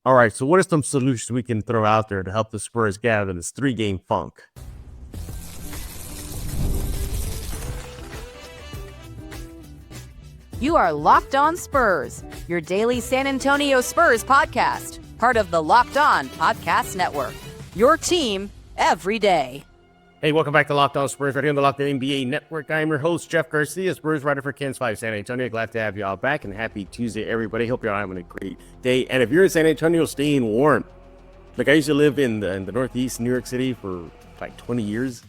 All right, so what are some solutions we can throw out there to help the Spurs get out of this 3-game funk? You are Locked On Spurs, your daily San Antonio Spurs podcast, part of the Locked On Podcast Network. Your team every day. Hey, welcome back to Locked On Spurs, right here on the Locked On NBA Network. I am your host, Jeff Garcia, Spurs writer for Ken's 5 San Antonio. Glad to have you all back, and happy Tuesday, everybody. Hope you're all having a great day. And if you're in San Antonio, staying warm. Like, I used to live in the Northeast, New York City for like 20 years.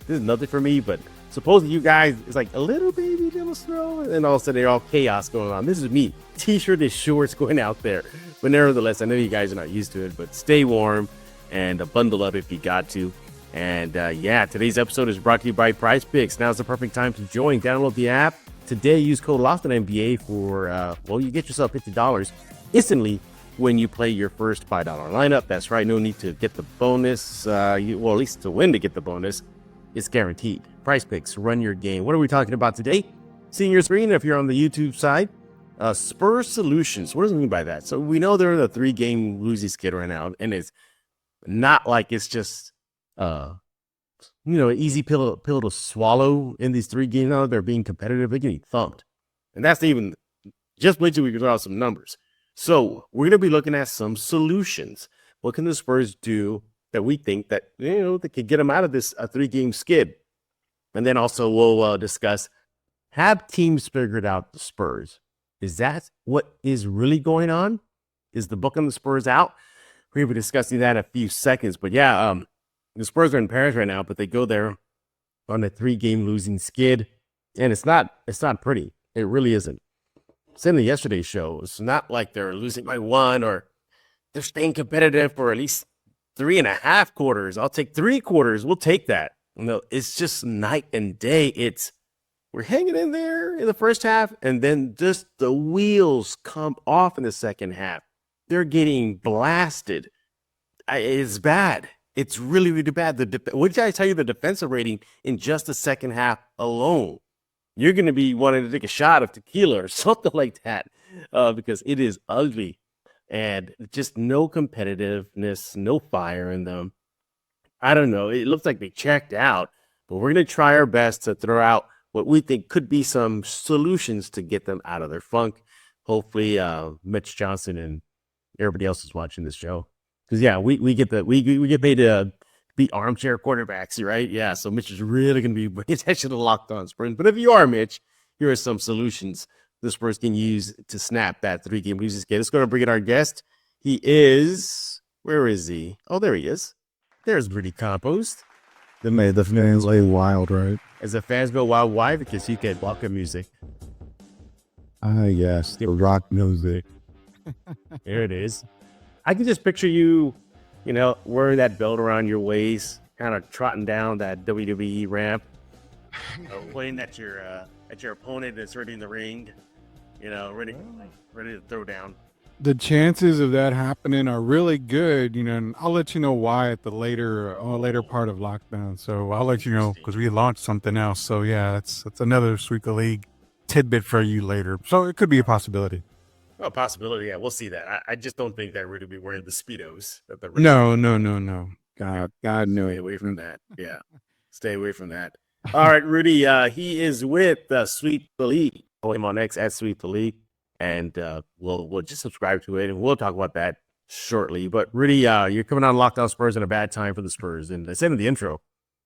This is nothing for me, but supposedly you guys, it's like a little baby, little snow, and all of a sudden, all chaos going on. This is me, t-shirt and shorts going out there. But nevertheless, I know you guys are not used to it, but stay warm and bundle up if you got to. And today's episode is brought to you by Prize Picks. Now's the perfect time to join. Download the app today. Use code LOCKEDONNBA for, you get yourself $50 instantly when you play your first $5 lineup. That's right. No need to get the bonus. At least to win to get the bonus. It's guaranteed. Prize Picks, run your game. What are we talking about today? Seeing your screen, if you're on the YouTube side, Spurs Solutions. What does it mean by that? So we know they're in a 3-game losing skid right now, and it's not like it's just an easy pill to swallow in these 3 games. Now they're being competitive. They're getting thumped. And that's even, just wait till we can throw out some numbers. So we're going to be looking at some solutions. What can the Spurs do that we think that, that could get them out of this 3-game skid? And then also we'll discuss, have teams figured out the Spurs? Is that what is really going on? Is the book on the Spurs out? We're going to be discussing that in a few seconds. But the Spurs are in Paris right now, but they go there on a 3-game losing skid, and it's not pretty. It really isn't. Same in yesterday's show. It's not like they're losing by 1 or they're staying competitive for at least 3.5 quarters. I'll take 3 quarters. We'll take that. No, it's just night and day. We're hanging in there in the first half, and then just the wheels come off in the second half. They're getting blasted. It's bad. It's really, really bad. What did I tell you? The defensive rating in just the second half alone, you're going to be wanting to take a shot of tequila or something like that because it is ugly and just no competitiveness, no fire in them. I don't know. It looks like they checked out, but we're going to try our best to throw out what we think could be some solutions to get them out of their funk. Hopefully, Mitch Johnson and everybody else is watching this show. Because we get paid to be armchair quarterbacks, right? Yeah, so Mitch is really going to be paying attention to Locked On Spurs. But if you are Mitch, here are some solutions the Spurs can use to snap that 3-game losing skid. Let's go and bring in our guest. Where is he? Oh, there he is. There's Rudy Campos. That made the fans go wild, right? As the fans go wild, why? Because you get welcome music. Yes, the rock music. There it is. I can just picture you, wearing that belt around your waist, kind of trotting down that WWE ramp, pointing at your opponent that's already in the ring, ready to throw down. The chances of that happening are really good, and I'll let you know why at the later part of lockdown. So I'll let you know because we launched something else. So yeah, that's another Sweep the League tidbit for you later. So it could be a possibility. Oh, possibility. Yeah, we'll see that. I just don't think that Rudy will be wearing the Speedos. No. God, no, stay away from that. Yeah, stay away from that. All right, Rudy. He is with Sweep the League. Follow him on X at Sweep the League. And we'll just subscribe to it, and we'll talk about that shortly. But Rudy, you're coming on Locked On Spurs in a bad time for the Spurs. And I said in the intro,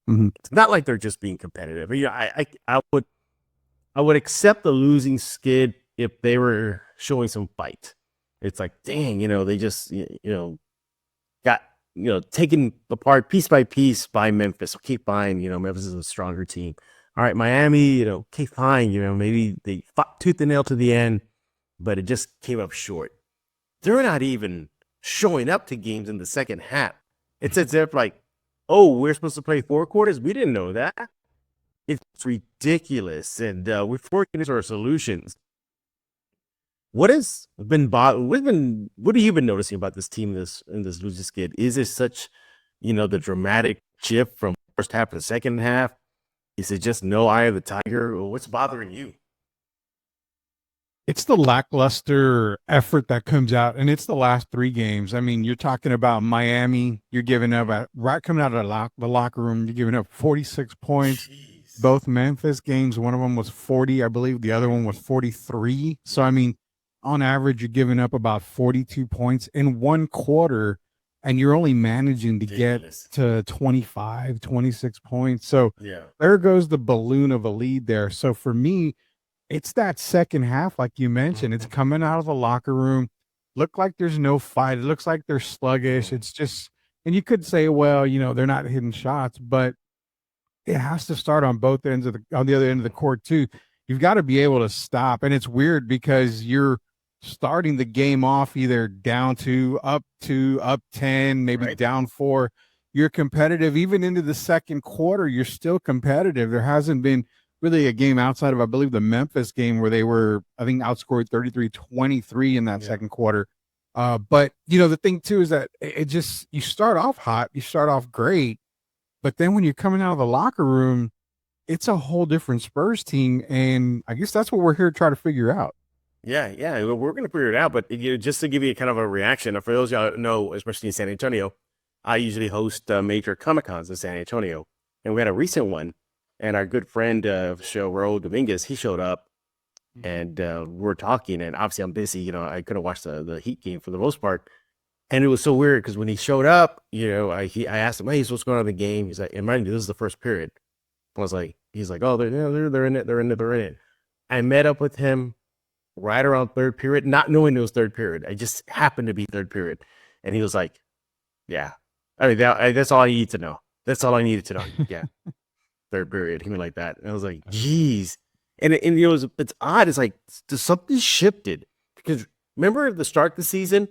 It's not like they're just being competitive. I would accept the losing skid if they were showing some fight. It's like, dang, they just got taken apart piece by piece by Memphis. Okay, fine. Memphis is a stronger team. All right, Miami. Okay, fine. Maybe they fought tooth and nail to the end, but it just came up short. They're not even showing up to games in the second half. It's as if we're supposed to play 4 quarters. We didn't know that. It's ridiculous. And we're working into our solutions. What have you been noticing about this team in this losing skid? Is it such, the dramatic shift from first half to the second half? Is it just no eye of the tiger? Or what's bothering you? It's the lackluster effort that comes out, and it's the last 3 games. I mean, you're talking about Miami. You're giving up right coming out of the locker room. You're giving up 46 points. Jeez. Both Memphis games, one of them was 40, I believe. The other one was 43. So I mean, on average, you're giving up about 42 points in one quarter, and you're only managing to Ridiculous. get to 25, 26 points. So Yeah. there goes the balloon of a lead there. So for me, it's that second half, like you mentioned. It's coming out of the locker room. Look like there's no fight. It looks like they're sluggish. It's just, and you could say, well, they're not hitting shots, but it has to start on both ends of on the other end of the court too. You've got to be able to stop. And it's weird because you're starting the game off either down 2, up 10, maybe Right. down 4. You're competitive even into the second quarter. You're still competitive. There hasn't been really a game outside of, I believe, the Memphis game where they were, I think, outscored 33-23 in that second quarter. But, the thing, too, is that it just, you start off hot, you start off great, but then when you're coming out of the locker room, it's a whole different Spurs team, and I guess that's what we're here to try to figure out. Yeah. We're going to figure it out, but just to give you kind of a reaction, for those y'all know, especially in San Antonio, I usually host major Comic-Cons in San Antonio, and we had a recent one. And our good friend of the show, Raul Dominguez, he showed up, and we're talking. And obviously, I'm busy. I couldn't watch the Heat game for the most part. And it was so weird because when he showed up, I asked him, "Hey, so what's going on in the game?" He's like, "And mind you, this is the first period." He's like, "Oh, they're in it." I met up with him right around third period, not knowing it was third period. I just happened to be third period, and he was like, "Yeah, I mean that's all I need to know. That's all I needed to know." Yeah. Third period, he went like that, and I was like, "Geez," and it's odd. It's like something shifted because remember at the start of the season,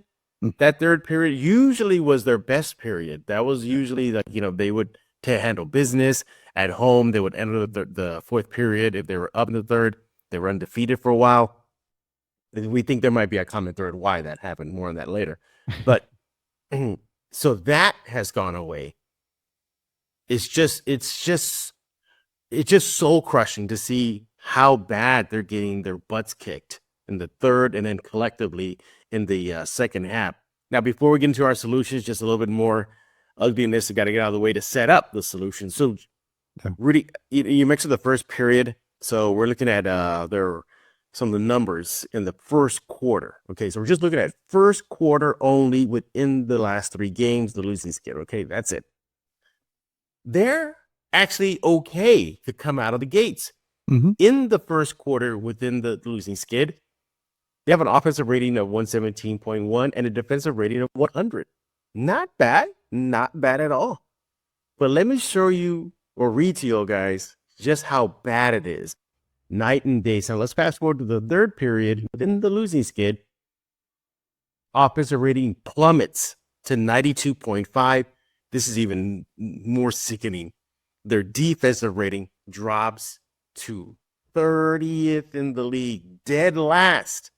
that third period usually was their best period. That was usually like they would handle business at home. They would enter the fourth period if they were up in the third. They were undefeated for a while. We think there might be a comment thread why that happened. More on that later, but so that has gone away. It's just soul crushing to see how bad they're getting their butts kicked in the third and then collectively in the second half. Now, before we get into our solutions, just a little bit more ugliness. We got to get out of the way to set up the solution. So, Rudy, you mentioned the first period. So we're looking at some of the numbers in the first quarter. Okay, so we're just looking at first quarter only within the last 3 games, the losing skid. Okay, that's it. They're actually okay to come out of the gates. Mm-hmm. In the first quarter within the losing skid, they have an offensive rating of 117.1 and a defensive rating of 100. Not bad at all. But let me show you or read to you guys just how bad it is. Night and day. So let's fast forward to the third period within the losing skid. Offensive rating plummets to 92.5. This is even more sickening. Their defensive rating drops to 30th in the league, dead last.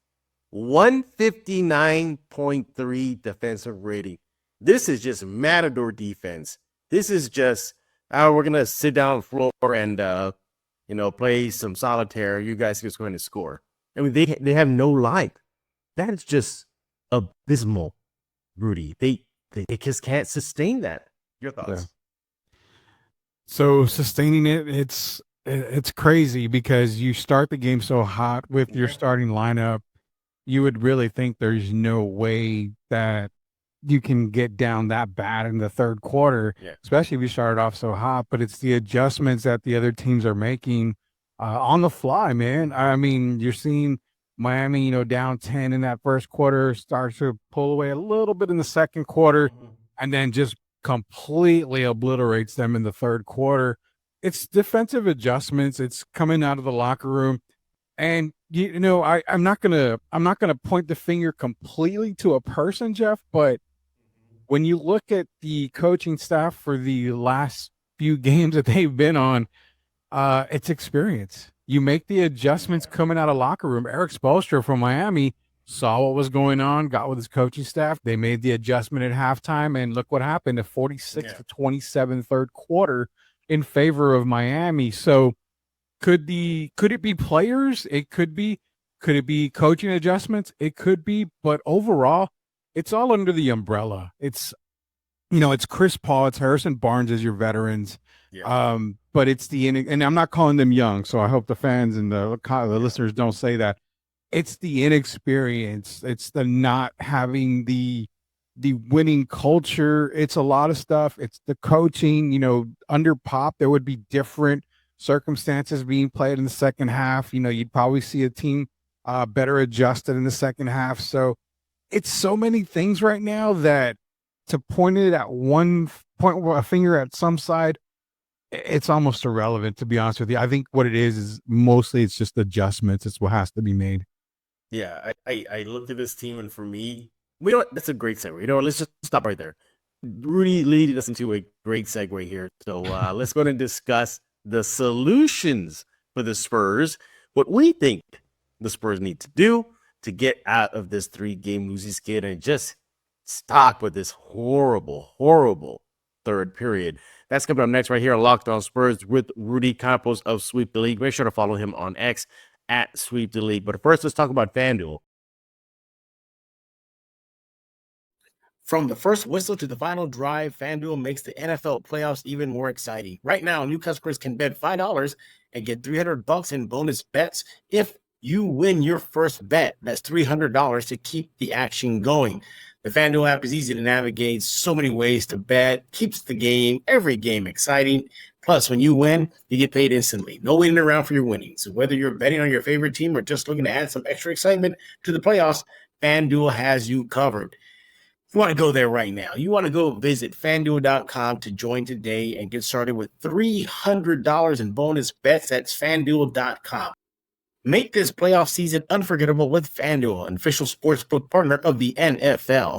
159.3 defensive rating. This is just matador defense. This is just, we're going to sit down on the floor and, play some solitaire. You guys just going to score. I mean, they have no life. That is just abysmal, Rudy. They just can't sustain that. Your thoughts? Yeah. So sustaining it's crazy because you start the game so hot with your starting lineup. You would really think there's no way that you can get down that bad in the third quarter, especially if you started off so hot. But it's the adjustments that the other teams are making on the fly, man. I mean, you're seeing Miami, down 10 in that first quarter, starts to pull away a little bit in the second quarter, and then just completely obliterates them in the third quarter. It's defensive adjustments. It's coming out of the locker room. And I'm not gonna point the finger completely to a person, Jeff, but when you look at the coaching staff for the last few games that they've been on, it's experience. You make the adjustments coming out of locker room. Eric Spoelstra from Miami saw what was going on, got with his coaching staff. They made the adjustment at halftime, and look what happened: a 46-27 third quarter in favor of Miami. So could it be players? It could be Could it be coaching adjustments? It could be, but overall, it's all under the umbrella. It's Chris Paul, it's Harrison Barnes as your veterans. Yeah. But it's and I'm not calling them young, so I hope the fans and the listeners don't say that. It's the inexperience. It's the not having the winning culture. It's a lot of stuff. It's the coaching. Under Pop, there would be different circumstances being played in the second half. You'd probably see a team better adjusted in the second half. So it's so many things right now that to point it at one point, a finger at some side, it's almost irrelevant, to be honest with you. I think what it is mostly it's just adjustments. It's what has to be made. Yeah, I looked at this team, and for me, that's a great segue. Let's just stop right there. Rudy leading us into a great segue here. So let's go ahead and discuss the solutions for the Spurs, what we think the Spurs need to do to get out of this 3-game losing skid and just stop with this horrible, horrible third period. That's coming up next right here on Locked On Spurs with Rudy Campos of Sweep the League. Make sure to follow him on X at Sweep the League. But first, let's talk about FanDuel. From the first whistle to the final drive, FanDuel makes the NFL playoffs even more exciting. Right now, new customers can bet $5 and get $300 in bonus bets if you win your first bet. That's $300 to keep the action going. The FanDuel app is easy to navigate, so many ways to bet, keeps every game exciting. Plus, when you win, you get paid instantly. No waiting around for your winnings. So whether you're betting on your favorite team or just looking to add some extra excitement to the playoffs, FanDuel has you covered. You want to go there right now. You want to go visit FanDuel.com to join today and get started with $300 in bonus bets. That's FanDuel.com. Make this playoff season unforgettable with FanDuel, an official sportsbook partner of the NFL.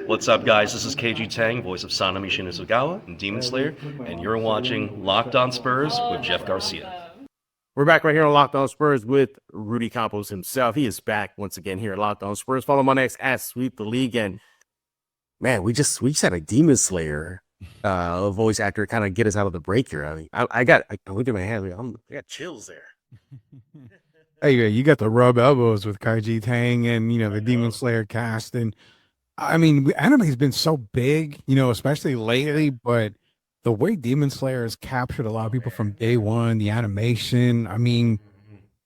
What's up, guys? This is KG Tang, voice of Sanami Shinizugawa and Demon Slayer, and you're watching Locked On Spurs with Jeff Garcia. We're back right here on Locked On Spurs with Rudy Campos himself. He is back once again here at Locked On Spurs. Follow him on X at Sweep the League. And man, we just had a Demon Slayer voice actor kind of get us out of the break here. I mean, I look at my hand. I got chills there. Hey, you got the rub elbows with KG Tang and the Demon Slayer cast, and I mean, anime's been so big, especially lately. But the way Demon Slayer has captured a lot of people from day one, the animation, I mean,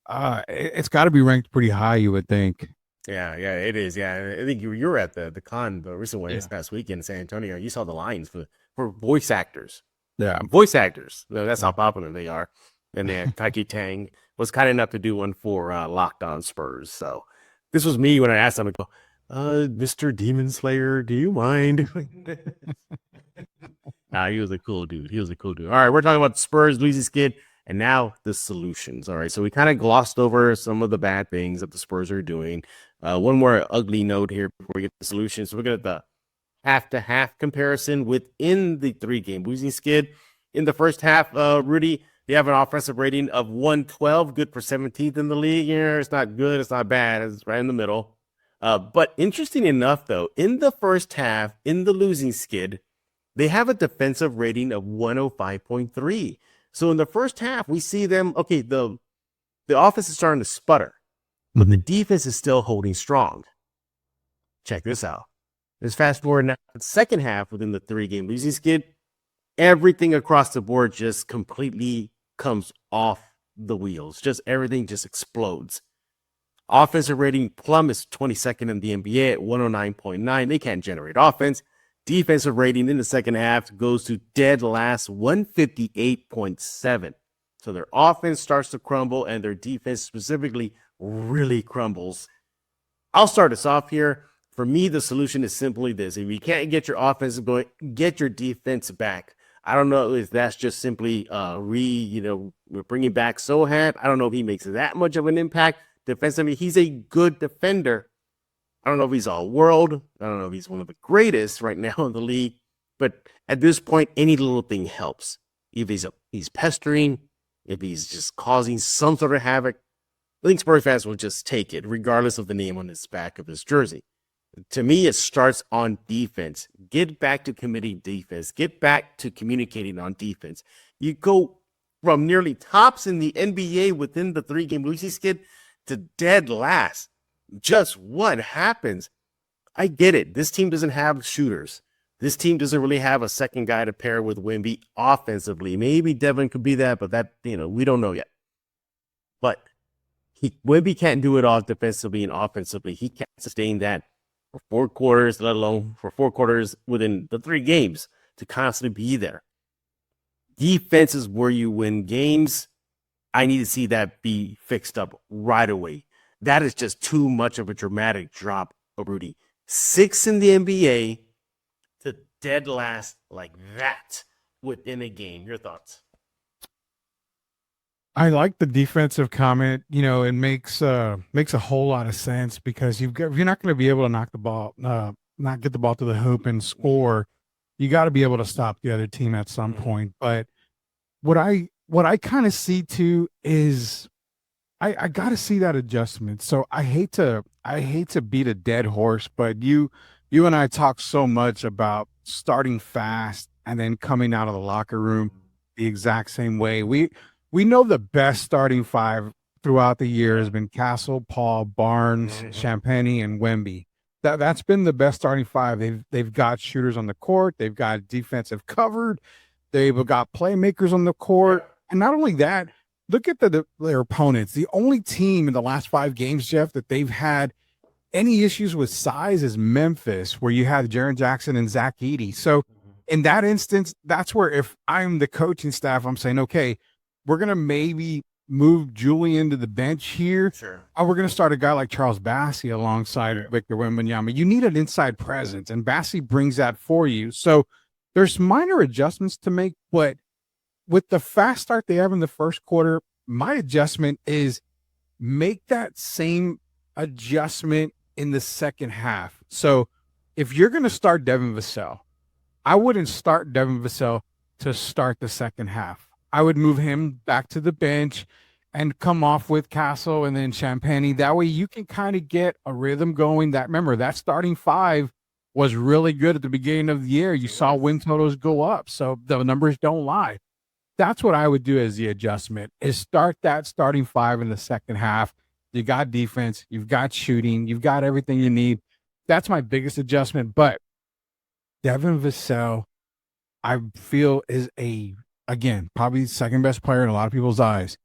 it's got to be ranked pretty high, you would think. Yeah, it is. Yeah, I think you were at the con, the recent one this past weekend in San Antonio. You saw the lines for voice actors. Yeah, voice actors. That's how popular they are. And then Kaiki Tang was kind enough to do one for Locked On Spurs. So this was me when I asked him, Mr. Demon Slayer, do you mind? Nah, he was a cool dude. All right, we're talking about the Spurs losing skid, and now the solutions. All right, so we kind of glossed over some of the bad things that the Spurs are doing. One more ugly note here before we get to the solutions. So we're going to the half-to-half comparison within the 3-game losing skid. In the first half, Rudy, they have an offensive rating of 112, good for 17th in the league. Yeah, it's not good, it's not bad, it's right in the middle. But interesting enough, though, in the first half, in the losing skid, they have a defensive rating of 105.3. So in the first half, we see them, okay, the offense is starting to sputter, but the defense is still holding strong. Check this out. Let's fast forward now to the second half within the 3-game losing skid. Everything across the board just completely comes off the wheels. Just everything just explodes. Offensive rating plummets 22nd in the NBA at 109.9. They can't generate offense. Defensive rating in the second half goes to dead last 158.7. So their offense starts to crumble and their defense specifically really crumbles. I'll start us off here. For me, the solution is simply this. If you can't get your offense going, get your defense back. I don't know if that's just simply we're bringing back Sochan. I don't know if he makes that much of an impact defensively. He's a good defender. I don't know if he's all world. I don't know if he's one of the greatest right now in the league. But at this point, any little thing helps. If he's pestering, if he's just causing some sort of havoc, I think Spurs fans will just take it, regardless of the name on his back of his jersey. To me, it starts on defense. Get back to committing defense. Get back to communicating on defense. You go from nearly tops in the NBA within the 3-game losing skid to dead last. Just what happens? I get it. This team doesn't have shooters. This team doesn't really have a second guy to pair with Wemby offensively. Maybe Devin could be that, but that, we don't know yet. But Wemby can't do it all defensively and offensively. He can't sustain that for 4 quarters, let alone for 4 quarters within the 3 games to constantly be there. Defense is where you win games. I need to see that be fixed up right away. That is just too much of a dramatic drop, Rudy. 6 in the NBA to dead last like that within a game. Your thoughts? I like the defensive comment. It makes a whole lot of sense because you're not going to be able to knock the ball, not get the ball to the hoop and score. You got to be able to stop the other team at some point. But what I kind of see too is I got to see that adjustment. So I hate to beat a dead horse, but you and I talk so much about starting fast and then coming out of the locker room the exact same way. We know the best starting 5 throughout the year has been Castle, Paul, Barnes, Champagny, and Wemby. That's been the best starting 5. They've got shooters on the court. They've got defensive covered. They've got playmakers on the court. And not only that, look at their opponents. The only team in the last 5 games, Jeff, that they've had any issues with size is Memphis, where you have Jaren Jackson and Zach Edey. So in that instance, that's where if I'm the coaching staff, I'm saying, okay, we're going to maybe move Julian to the bench here. Sure. Or we're going to start a guy like Charles Bassey alongside Victor Wembanyama. You need an inside presence, and Bassey brings that for you. So there's minor adjustments to make, but with the fast start they have in the first quarter, my adjustment is make that same adjustment in the second half. So if you're going to start Devin Vassell, I wouldn't start Devin Vassell to start the second half. I would move him back to the bench and come off with Castle and then Champagny. That way you can kind of get a rhythm going. Remember, that starting 5 was really good at the beginning of the year. You saw win totals go up, so the numbers don't lie. That's what I would do as the adjustment, is start that starting 5 in the second half. You got defense, you've got shooting, you've got everything you need. That's my biggest adjustment. But Devin Vassell, I feel, is again, probably the second best player in a lot of people's eyes.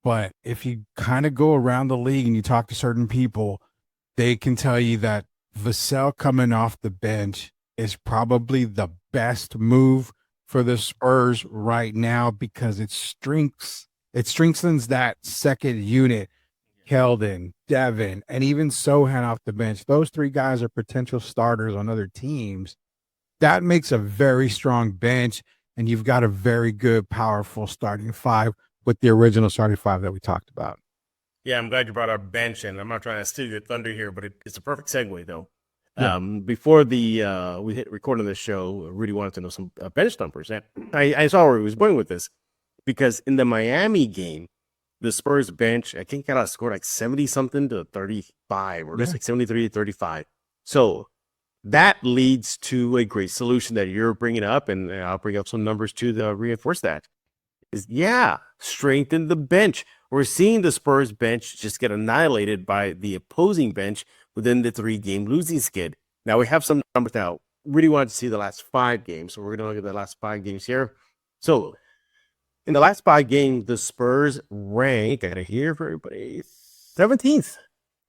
But if you kind of go around the league and you talk to certain people, they can tell you that Vassell coming off the bench is probably the best move for the Spurs right now because it strengthens that second unit. Keldon, Devin, and even Sochan off the bench. Those 3 guys are potential starters on other teams. That makes a very strong bench, and you've got a very good, powerful starting 5 with the original starting 5 that we talked about. Yeah, I'm glad you brought our bench in. I'm not trying to steal your thunder here, but it's a perfect segue, though. Yeah. Before we hit recording this show, Rudy wanted to know some bench numbers. And I saw where he was going with this, because in the Miami game, the Spurs bench, I think, got outscored like 70-something to 35, or just like 73 to 35. So that leads to a great solution that you're bringing up, and I'll bring up some numbers too to reinforce that. Strengthen the bench. We're seeing the Spurs bench just get annihilated by the opposing bench within the 3-game losing skid. Now we have some numbers now. Really wanted to see the last 5 games, so we're going to look at the last 5 games here. So in the last 5 games, the Spurs rank, I got it here for everybody, 17th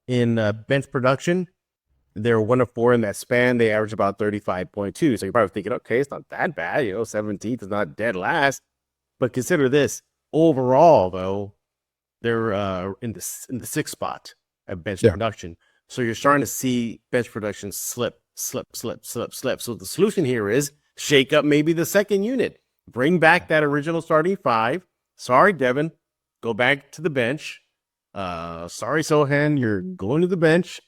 in bench production. They're 1 of 4 in that span. They average about 35.2. So you're probably thinking, okay, it's not that bad. 17th is not dead last. But consider this. Overall, though, they're in the 6th spot at bench production. So you're starting to see bench production slip. So the solution here is shake up maybe the second unit. Bring back that original starting 5. Sorry, Devin. Go back to the bench. Sorry, Sochan. You're going to the bench.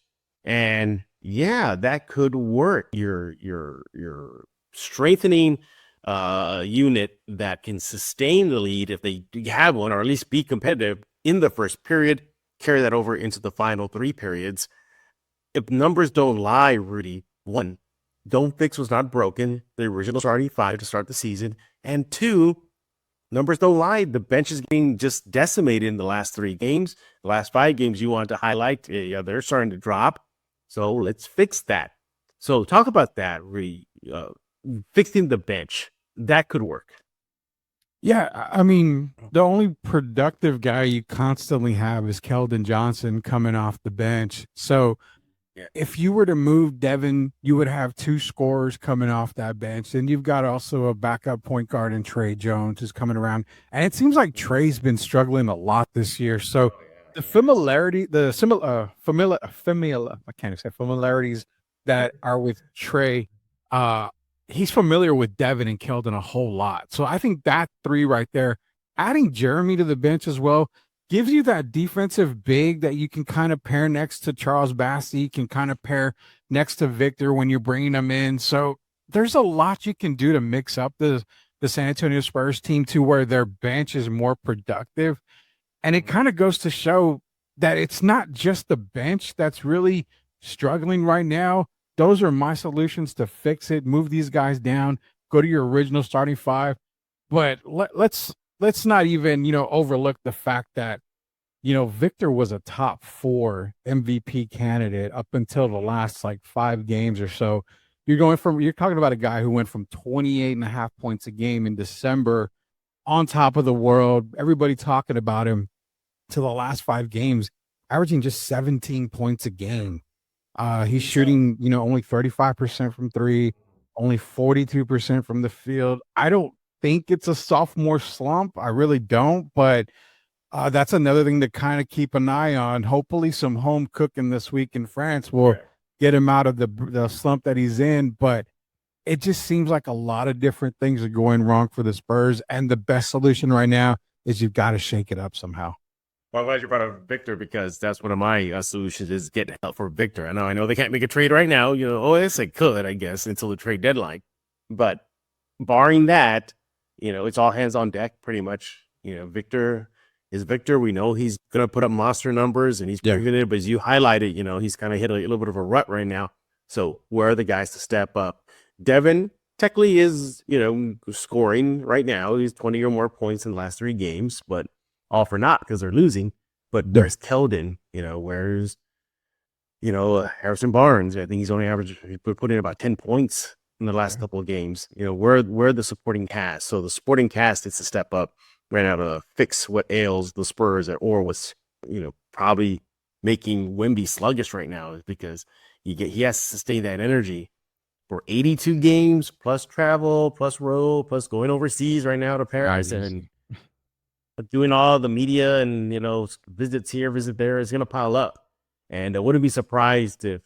And that could work. You're strengthening a unit that can sustain the lead if they have one, or at least be competitive in the first period, carry that over into the final 3 periods. If numbers don't lie, Rudy, 1, don't fix what's not broken, the original starting 5 to start the season, and 2, numbers don't lie. The bench is getting just decimated in the last 3 games. The last 5 games you want to highlight, they're starting to drop. So let's fix that. So talk about that, fixing the bench. That could work. Yeah, I mean, the only productive guy you constantly have is Keldon Johnson coming off the bench. So if you were to move Devin, you would have 2 scorers coming off that bench. And you've got also a backup point guard in Trey Jones who's coming around. And it seems like Trey's been struggling a lot this year. So the familiarity, I can't even say familiarities that are with Trey, he's familiar with Devin and Keldon a whole lot. So I think that 3 right there, adding Jeremy to the bench as well, gives you that defensive big that you can kind of pair next to Charles Bassey, can kind of pair next to Victor when you're bringing them in. So there's a lot you can do to mix up the San Antonio Spurs team to where their bench is more productive. And it kind of goes to show that it's not just the bench that's really struggling right now. Those are my solutions to fix it. Move these guys down, go to your original starting 5. But let's not even, overlook the fact that, Victor was a top 4 MVP candidate up until the last 5 games or so. You're talking about a guy who went from 28.5 points a game in December on top of the world, everybody talking about him, to the last 5 games, averaging just 17 points a game. He's shooting, only 35% from 3, only 42% from the field. I don't think it's a sophomore slump. I really don't, but that's another thing to kind of keep an eye on. Hopefully some home cooking this week in France will get him out of the slump that he's in, but it just seems like a lot of different things are going wrong for the Spurs, and the best solution right now is you've got to shake it up somehow. Well, I'm glad you brought up Victor, because that's one of my solutions is get help for Victor. I know they can't make a trade right now. Yes, they could, I guess, until the trade deadline. But barring that, it's all hands on deck pretty much. Victor is Victor. We know he's going to put up monster numbers, and he's proven it. But as you highlighted, he's kind of hit a little bit of a rut right now. So where are the guys to step up? Devin technically is, scoring right now. He's 20 or more points in the last 3 games, but all for naught because they're losing. But there's Keldon, where's, Harrison Barnes. I think he's only put in about 10 points in the last couple of games. We're the supporting cast. So the supporting cast is to step up right now to fix what ails the Spurs, or what's, probably making Wemby sluggish right now, is because he has to sustain that energy for 82 games plus travel, plus road, plus going overseas right now to Paris and doing all the media and, visits here, visit there. Is going to pile up. And I wouldn't be surprised if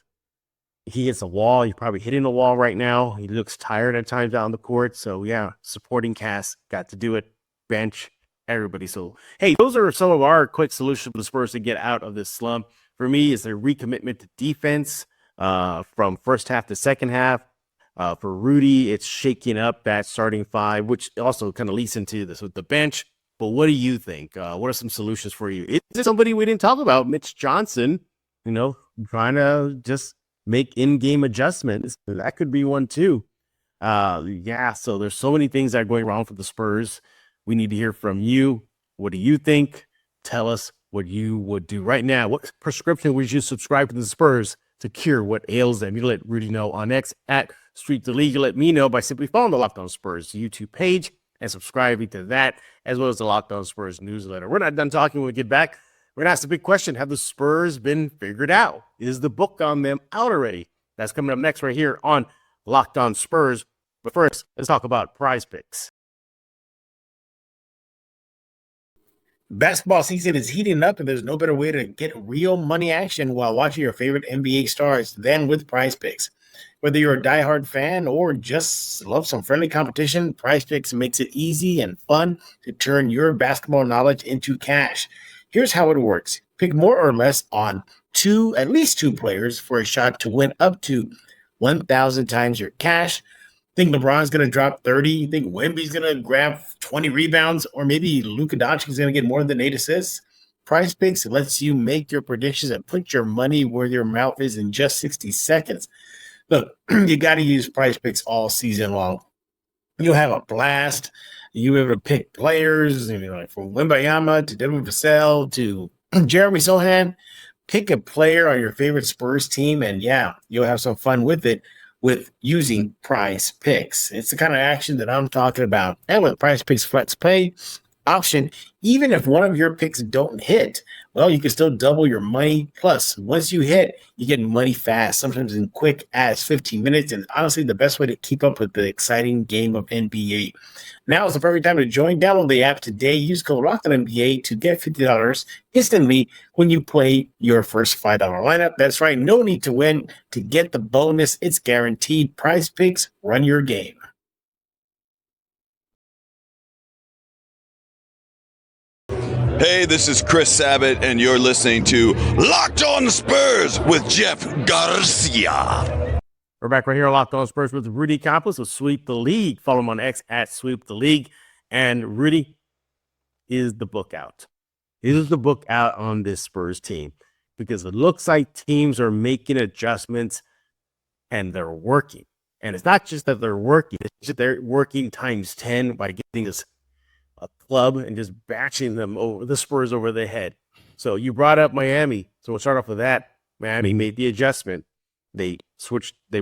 he hits a wall. He's probably hitting the wall right now. He looks tired at times out on the court. So, yeah, supporting cast, got to do it. Bench, everybody. So, hey, those are some of our quick solutions for the Spurs to get out of this slump. For me, it's a recommitment to defense from first half to second half. For Rudy, it's shaking up that starting 5, which also kind of leads into this with the bench. But what do you think? What are some solutions for you? Is it somebody we didn't talk about, Mitch Johnson, trying to just make in-game adjustments? That could be one too. So there's so many things that are going wrong for the Spurs. We need to hear from you. What do you think? Tell us what you would do right now. What prescription would you subscribe to the Spurs to cure what ails them? You let Rudy know on X at Street the League. You let me know by simply following the Locked On Spurs YouTube page and subscribing to that, as well as the Locked On Spurs newsletter. We're not done talking. When we get back, we're going to ask the big question. Have the Spurs been figured out? Is the book on them out already? That's coming up next right here on Locked On Spurs. But first, let's talk about Prize Picks. Basketball season is heating up, and there's no better way to get real money action while watching your favorite NBA stars than with Prize Picks. Whether you're a diehard fan or just love some friendly competition, Prize Picks makes it easy and fun to turn your basketball knowledge into cash. Here's how it works. Pick more or less on at least two players for a shot to win up to 1,000 times your cash. Think LeBron's going to drop 30? You think Wemby's going to grab 20 rebounds? Or maybe Luka Doncic is going to get more than 8 assists? Prize Picks lets you make your predictions and put your money where your mouth is in just 60 seconds. Look, you got to use Prize Picks all season long. You'll have a blast. You were able to pick players, like from Wembanyama to Devin Vassell to Jeremy Sochan. Pick a player on your favorite Spurs team, and yeah, you'll have some fun with it with using Prize Picks. It's the kind of action that I'm talking about. And with Prize Picks Flex Pay option, even if one of your picks don't hit, well, you can still double your money. Plus, once you hit, you get money fast, sometimes in quick as 15 minutes. And honestly, the best way to keep up with the exciting game of NBA. Now is the perfect time to join. Download the app today. Use code ROCKTHENBA to get $50 instantly when you play your first $5 lineup. That's right. No need to win to get the bonus. It's guaranteed. Prize Picks, run your game. Hey, this is Chris Sabat, and you're listening to Locked On Spurs with Jeff Garcia. We're back right here on Locked On Spurs with Rudy Campos of Sweep the League. Follow him on X at Sweep the League. And Rudy, is the book out? Is the book out on this Spurs team? Because it looks like teams are making adjustments and they're working. And it's not just that they're working, it's just they're working times 10 by getting this a club and just bashing them over the Spurs over the head. So you brought up Miami. So we'll start off with that. Miami made the adjustment. They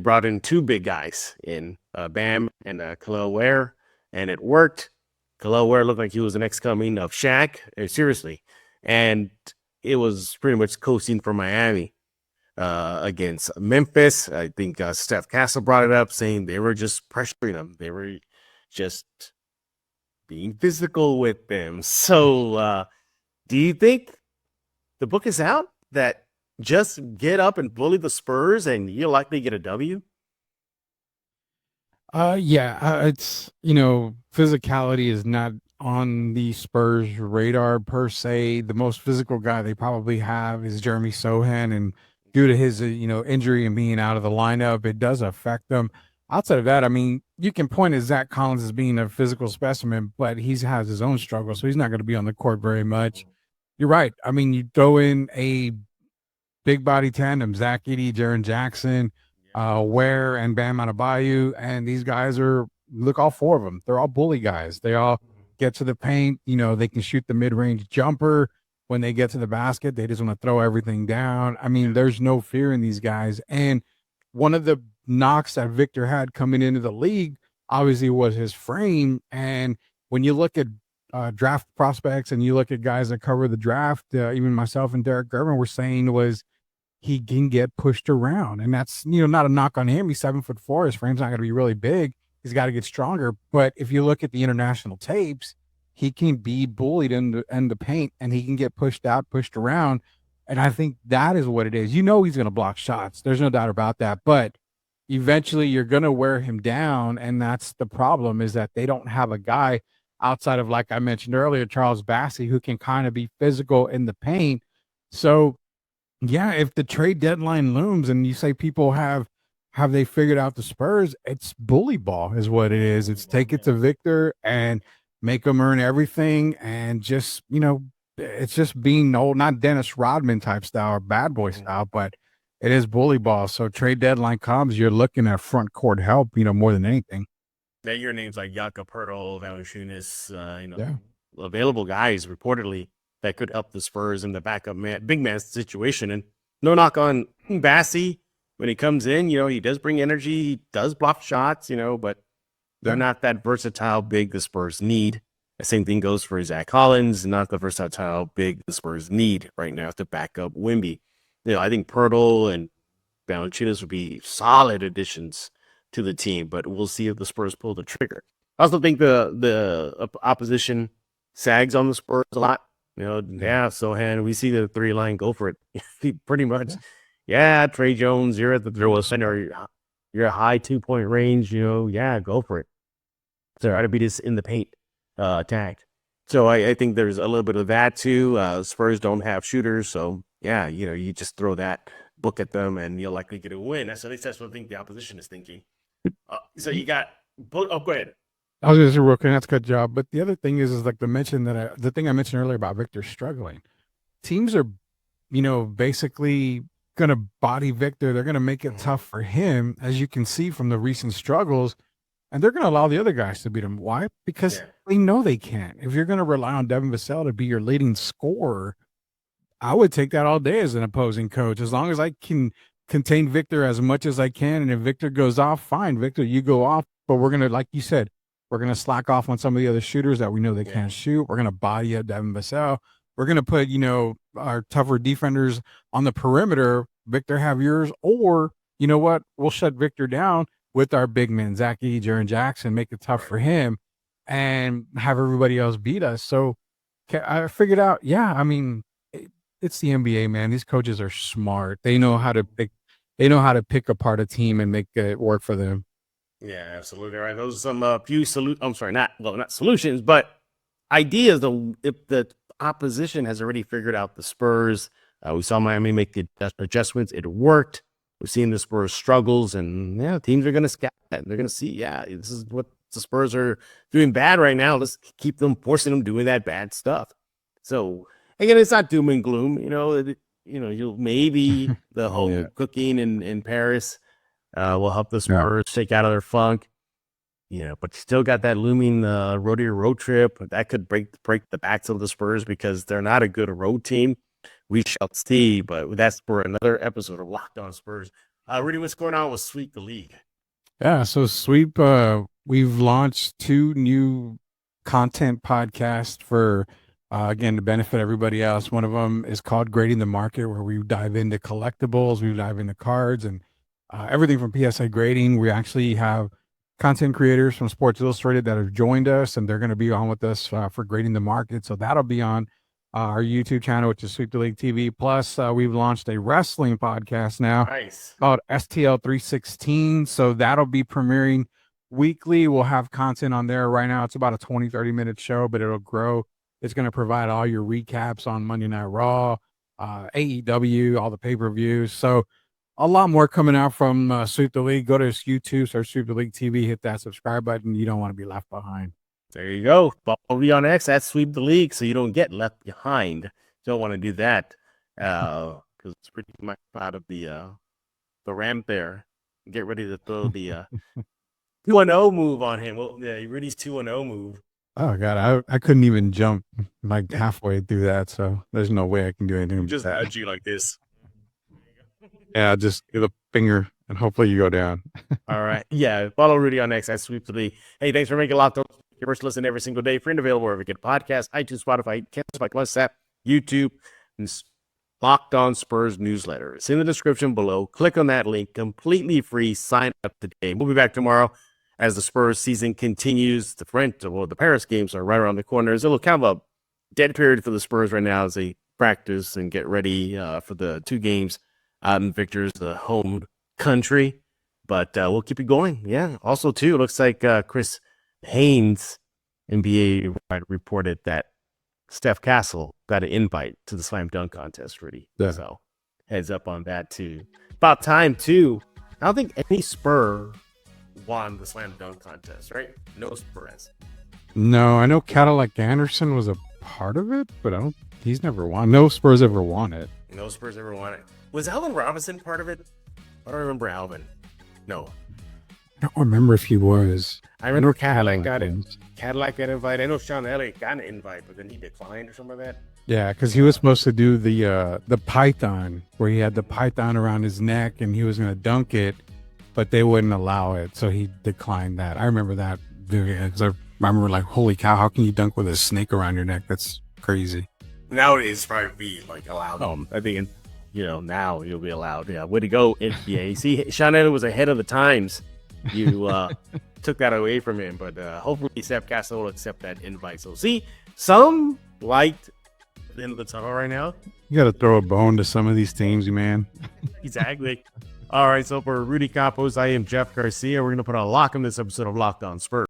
brought in two big guys in Bam and Khalil Ware, and it worked. Khalil Ware looked like he was the next coming of Shaq, seriously. And it was pretty much coasting for Miami against Memphis. I think Steph Castle brought it up, saying they were just pressuring them. They were just being physical with them. So do you think the book is out that just get up and bully the Spurs and you'll likely get a W? It's, physicality is not on the Spurs radar per se. The most physical guy they probably have is Jeremy Sochan, and due to his, injury and being out of the lineup, it does affect them. Outside of that, I mean, you can point at Zach Collins as being a physical specimen, but he has his own struggle, so he's not going to be on the court very much. You're right. I mean, you throw in a big body tandem, Zach Edey, Jaren Jackson, Ware, and Bam Adebayo, and these guys look, all four of them. They're all bully guys. They all get to the paint. They can shoot the mid-range jumper. When they get to the basket, they just want to throw everything down. I mean, there's no fear in these guys. And one of the knocks that Victor had coming into the league obviously was his frame. And when you look at draft prospects and you look at guys that cover the draft, even myself and Derek Gervin were saying was he can get pushed around. And that's, not a knock on him. He's 7'4". His frame's not going to be really big. He's got to get stronger. But if you look at the international tapes, he can be bullied in the paint, and he can get pushed out, pushed around. And I think that is what it is. He's going to block shots. There's no doubt about that. But eventually you're going to wear him down. And that's the problem, is that they don't have a guy outside of, like I mentioned earlier, Charles Bassey, who can kind of be physical in the paint. So, yeah, if the trade deadline looms and you say people have they figured out the Spurs, it's bully ball is what it is. It's take it to Victor and make them earn everything. And just, it's just being old, not Dennis Rodman type style or bad boy style, but it is bully ball. So trade deadline comes, you're looking at front court help, more than anything. That your names like Jakob Poeltl, Valanciunas, available guys reportedly that could help the Spurs in the backup big man situation. And no knock on Bassey when he comes in, he does bring energy, he does block shots, but they're not that versatile big the Spurs need. The same thing goes for Zach Collins, not the versatile big the Spurs need right now to back up Wemby. I think Poeltl and Valanciunas would be solid additions to the team, but we'll see if the Spurs pull the trigger. I also think the opposition sags on the Spurs a lot. Sochan, we see the three line go for it pretty much. Yeah, Trey Jones, you're at the throw center, you're a high 2-point range, go for it. So try to beat us in the paint attack. So I think there's a little bit of that too. Spurs don't have shooters, so yeah, you just throw that book at them and you'll likely get a win. At least that's what I think the opposition is thinking. So you got, go ahead. I was going to say, Rook, and that's a good job. But the other thing is like the thing I mentioned earlier about Victor struggling. Teams are, basically going to body Victor. They're going to make it tough for him. As you can see from the recent struggles, and they're going to allow the other guys to beat them. Why? Because they know they can't. If you're going to rely on Devin Vassell to be your leading scorer, I would take that all day as an opposing coach. As long as I can contain Victor as much as I can, and if Victor goes off, fine, Victor, you go off. But we're going to, like you said, we're going to slack off on some of the other shooters that we know they can't shoot. We're going to body up Devin Vassell. We're going to put, our tougher defenders on the perimeter. Victor, have yours. Or, you know what? We'll shut Victor down with our big men, Zach E, Jaren Jackson, make it tough for him and have everybody else beat us. So I figured out, it's the NBA, man. These coaches are smart. They know how to pick apart a team and make it work for them. Yeah, absolutely. All right. Those are some few not solutions, but ideas. If the opposition has already figured out the Spurs, we saw Miami make the adjustments. It worked. We've seen the Spurs struggles, and teams are going to scout that. They're going to see, this is what the Spurs are doing bad right now. Let's keep them, forcing them doing that bad stuff. So again, it's not doom and gloom. You'll maybe the whole cooking in Paris will help the Spurs shake out of their funk. But you still got that looming road trip that could break the backs of the Spurs because they're not a good road team. We shall see, but that's for another episode of Locked On Spurs. Rudy, what's going on with Sweep the League? Yeah, so Sweep, we've launched 2 new content podcasts for, again, to benefit everybody else. One of them is called Grading the Market, where we dive into collectibles, we dive into cards, and everything from PSA grading. We actually have content creators from Sports Illustrated that have joined us, and they're going to be on with us for Grading the Market. So that'll be on our YouTube channel, which is Sweep the League TV. Plus, we've launched a wrestling podcast now called STL 316. So that'll be premiering weekly. We'll have content on there. Right now, it's about a 20-30 minute show, but it'll grow. It's going to provide all your recaps on Monday Night Raw, AEW, all the pay-per-views. So a lot more coming out from Sweep the League. Go to YouTube, search Sweep the League TV, hit that subscribe button. You don't want to be left behind. There you go. Follow me on X. That's Sweep the League, so you don't get left behind. Don't want to do that because it's pretty much out of the ramp there. Get ready to throw the 2-0 move on him. Well, Rudy's 2-0 move. Oh God, I couldn't even jump like halfway through that, so there's no way I can do anything. Just nudge you like this. Yeah, just give a finger and hopefully you go down. All right. Yeah. Follow Rudy on X. That's Sweep the League. Hey, thanks for making Locked On. Your first listen every single day. Free and available wherever you get podcasts, iTunes, Spotify, Campos, WhatsApp, YouTube, and Locked On Spurs newsletter. It's in the description below. Click on that link. Completely free. Sign up today. We'll be back tomorrow as the Spurs season continues. The Paris games are right around the corner. There's a little kind of a dead period for the Spurs right now as they practice and get ready for the 2 games out in Victor's home country. But we'll keep it going. Yeah. Also, too, it looks like Chris Haynes, NBA reported that Steph Castle got an invite to the slam dunk contest, Rudy. Yeah. So heads up on that, too. About time, too. I don't think any Spur won the slam dunk contest, right? No Spurs. No, I know Cadillac Anderson was a part of it, but he's never won. No Spurs ever won it. No Spurs ever won it. Was Alvin Robinson part of it? I don't remember Alvin. No. I don't remember if he was. I remember Cadillac got it. Cadillac got invited. I know Sean Elliott got an invite, but then he declined or something like that. Yeah, because he was supposed to do the python, where he had the python around his neck and he was going to dunk it, but they wouldn't allow it, so he declined that. I remember that because I remember like, holy cow, how can you dunk with a snake around your neck? That's crazy. Nowadays, probably be like allowed. I think now you'll be allowed. Yeah, way to go, NBA. See, Sean Elliott was ahead of the times. You took that away from him, but hopefully Steph Castle will accept that invite. So see, some liked the end of the tunnel right now. You got to throw a bone to some of these teams, man. Exactly. All right, so for Rudy Campos, I am Jeff Garcia. We're going to put a lock on this episode of Locked On Spurs.